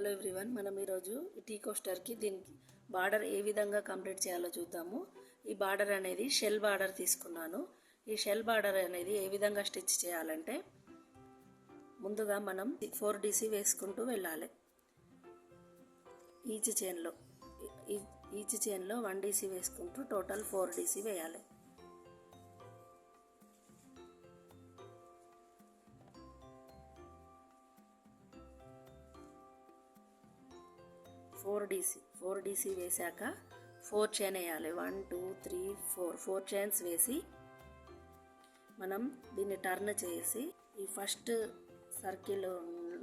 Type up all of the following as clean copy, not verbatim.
Hello everyone, మనం ఈరోజు ఈ టీ కోస్టర్కి దీనికి బార్డర్ ఏ విధంగా కంప్లీట్ చేయాలో చూద్దాము. ఈ బార్డర్ అనేది షెల్ బార్డర్ తీసుకున్నాను. ఈ షెల్ బార్డర్ అనేది ఏ విధంగా స్టిచ్ చేయాలంటే, ముందుగా మనం 4DC వేసుకుంటూ వెళ్ళాలి. ఈచ్ చైన్లో 1DC వేసుకుంటూ టోటల్ 4DC వేయాలి. ఫోర్ డీసీ వేసాక 4 చైన్ వేయాలి. 1 2 3 4 చైన్స్ వేసి మనం దీన్ని టర్న్ చేసి ఈ ఫస్ట్ సర్కిల్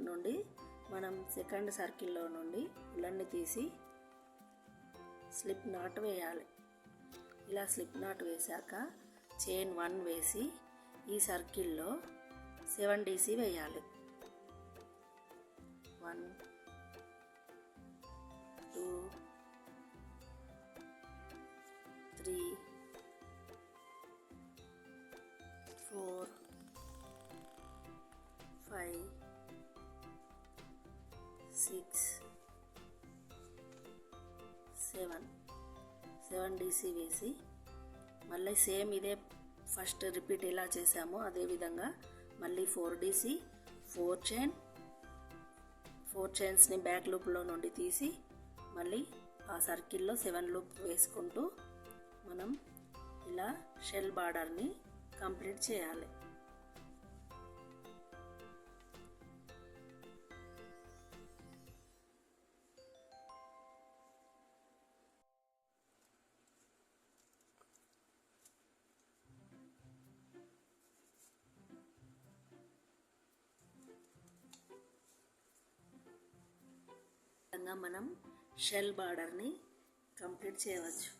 నుండి మనం సెకండ్ సర్కిల్లో నుండి ఉలన్ని తీసి స్లిప్ నాట్ వేయాలి. ఇలా స్లిప్ నాట్ వేసాక చైన్ 1 వేసి ఈ సర్కిల్లో 7DC వేయాలి. 1 2 3 4 5 6 7DC వేసి మళ్ళీ సేమ్ ఇదే ఫస్ట్ రిపీట్ ఎలా చేసామో అదే విధంగా మళ్ళీ 4DC 4 చైన్స్ని బ్యాక్ లూప్లో నుండి తీసి మళ్ళీ ఆ సర్కిల్లో 7 లూప్ వేసుకుంటూ మనం ఇలా షెల్ బార్డర్ని కంప్లీట్ చేయాలి. మనం షెల్ బార్డర్ని కంప్లీట్ చేయవచ్చు.